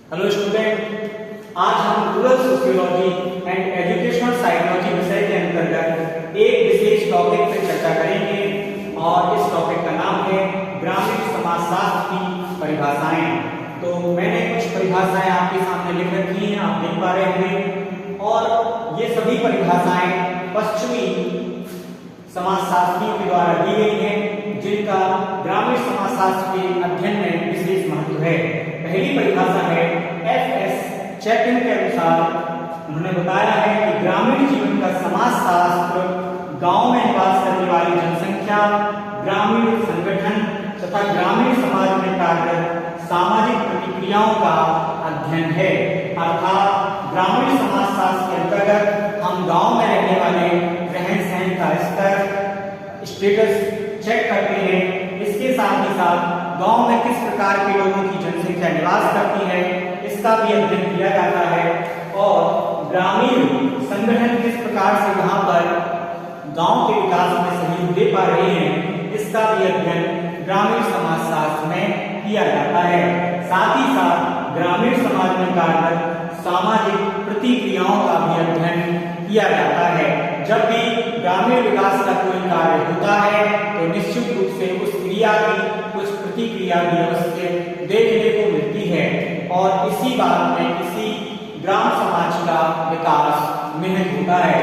Hello student, आज हम rural sociology and educational psychology विषय के अंतर्गत एक विशेष टॉपिक पर चर्चा करेंगे और इस टॉपिक का नाम है ग्रामीण समाजशास्त्र की परिभाषाएं। तो मैंने कुछ परिभाषाएं आपके सामने लिख रखी हैं, आप देख पा रहे होंगे, और ये सभी परिभाषाएं पश्चिमी समाजशास्त्रियों के द्वारा दी गई हैं, जिनका ग्रामीण समाजशास्त्र के अध्ययन में विशेष महत्व है। पहली परिभाषा है एफ.एस. चैप्टन के अनुसार उन्होंने बताया है कि ग्रामीण जीवन का समाजशास्त्र गांव में निवास करने वाली जनसंख्या, ग्रामीण संगठन तथा ग्रामीण समाज में कार्यरत सामाजिक प्रतिक्रियाओं का अध्ययन है। अर्थात ग्रामीण समाजशास्त्र के अंतर्गत हम गांव में रहने वाले रहन सहन का स्तर, स्टेटस चेक करते हैं। इसके साथ ही साथ गांव में किस प्रकार के लोगों की जनसंख्या निवास करती है, इसका भी अध्ययन किया जाता है, और ग्रामीण संगठन किस प्रकार से वहां पर गांव के विकास में सहयोग दे पा रहे हैं, इसका भी अध्ययन ग्रामीण समाजशास्त्र में किया जाता है। साथ ही साथ ग्रामीण समाज में कार्यरत सामाजिक प्रतिक्रियाओं का भी अध्ययन किया जाता है। जब भी ग्रामीण विकास का कोई कार्य होता है तो निश्चित रूप से उस क्रिया की कुछ प्रतिक्रिया भी अवश्य देखने को मिलती है, और इसी बात में किसी ग्राम समाज का विकास निहित होता है।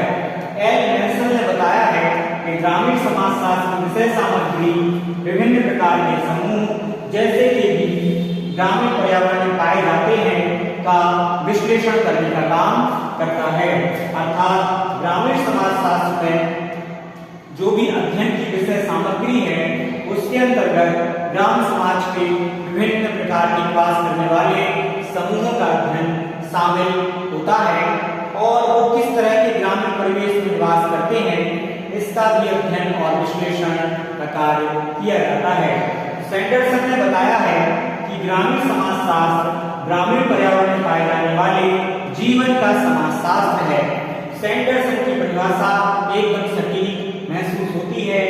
एल नेल्सन ने बताया है कि ग्रामीण समाजशास्त्र की विषय सामग्री विभिन्न प्रकार के समूह जैसे कि ग्रामीण पर्यावरण में पाए जाते हैं का विश्लेषण करने का काम करता है। अर्थात ग्रामीण समाजशास्त्र में जो भी अध्ययन की विषय सामग्री है उसके अंतर्गत ग्राम समाज के विभिन्न प्रकार के निवास करने वाले समूहों का अध्ययन शामिल होता है, और वो किस तरह के ग्रामीण परिवेश में निवास करते हैं इसका भी अध्ययन और विश्लेषण का कार्य किया जाता है। सैंडरसन ने बताया है कि ग्रामीण समाजशास्त्र ग्रामीण पर्यावरण में पाए जाने वाले जीवन का समाजशास्त्र है। सैंडरसन की परिभाषा एकदम सटीक महसूस होती है,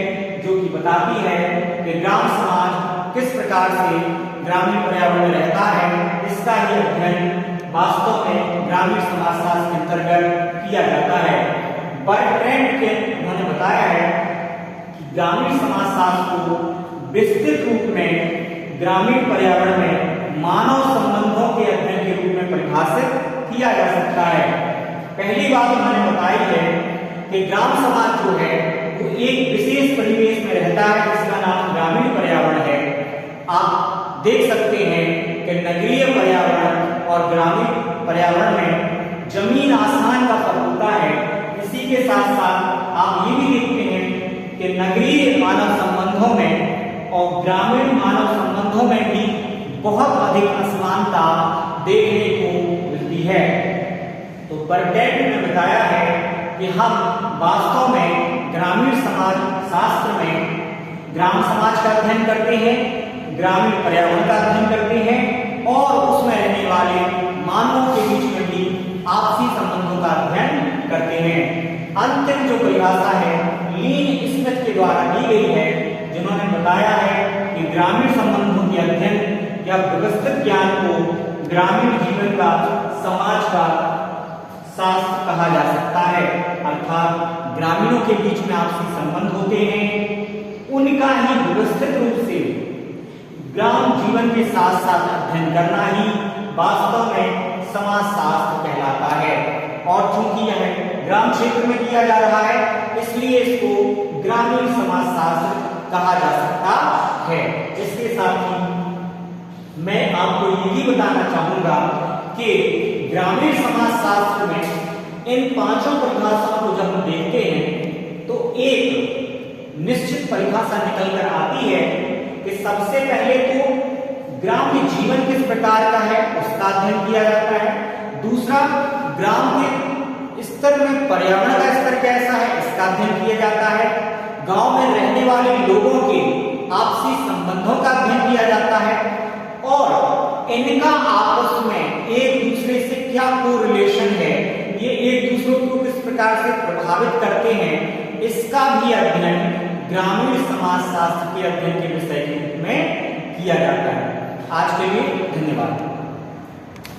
जो कि बताती है कि ग्राम समाज किस प्रकार से ग्रामीण पर्यावरण में रहता है, इसका ही अध्ययन वास्तव में ग्रामीण समाजशास्त्र के अंतर्गत किया जाता है। बर्ट्रैंड के उन्होंने बताया है कि ग्रामीण समाजशास्त्र को विस्तृत रूप में ग्रामीण पर्यावरण में मानव संबंधों के अध्ययन के रूप में परिभाषित किया जा सकता है। पहली बात उन्होंने बताई है कि ग्राम समाज जो है वो एक विशेष परिवेश में रहता है जिसका नाम ग्रामीण पर्यावरण है। आप देख सकते हैं कि नगरीय पर्यावरण और ग्रामीण पर्यावरण में जमीन आसमान का फर्क होता है। इसी के साथ साथ आप ये भी देखते हैं कि नगरीय मानव संबंधों में और ग्रामीण मानव संबंधों में भी बहुत अधिक असमानता देखने को मिलती है। तो बर्ट्रैंड ने बताया है कि हम वास्तव में ग्रामीण समाज शास्त्र में ग्राम समाज का अध्ययन करते हैं, ग्रामीण पर्यावरण का अध्ययन करते हैं, और उसमें रहने वाले मानवों के बीच में भी आपसी संबंधों का अध्ययन करते हैं। अंतिम जो परिभाषा है लीन स्मिथ के द्वारा दी गई है, जिन्होंने बताया है कि ग्रामीण संबंधों के अध्ययन या व्यवस्थित ज्ञान को ग्रामीण जीवन का समाज का शास्त्र कहा जा सकता है। अर्थात ग्रामीणों के बीच में आपसी संबंध होते हैं, उनका ही व्यवस्थित रूप से ग्राम जीवन के साथ साथ अध्ययन करना ही वास्तव में समाजशास्त्र कहलाता है। और चूंकि यह ग्राम क्षेत्र में किया जा रहा है, इसलिए इसको ग्रामीण समाजशास्त्र कहा जा सकता है। इसके साथ ही मैं आपको ये भी बताना चाहूंगा कि ग्रामीण समाजशास्त्र में इन पांचों परिभाषाओं को जब हम देखते हैं तो एक निश्चित परिभाषा निकल कर आती है कि सबसे पहले तो ग्राम्य जीवन किस प्रकार का है उसका अध्ययन किया जाता है। दूसरा, ग्राम के स्तर में पर्यावरण का स्तर कैसा है इसका अध्ययन किया जाता है। गांव में रहने वाले लोगों के आपसी संबंधों का अध्ययन किया जाता है, और इनका आपस में एक दूसरे से क्या कोरिलेशन है, ये एक दूसरे को किस प्रकार से प्रभावित करते हैं, इसका भी अध्ययन ग्रामीण समाजशास्त्र के अध्ययन के विषय के रूप में किया जाता है। आज के लिए धन्यवाद।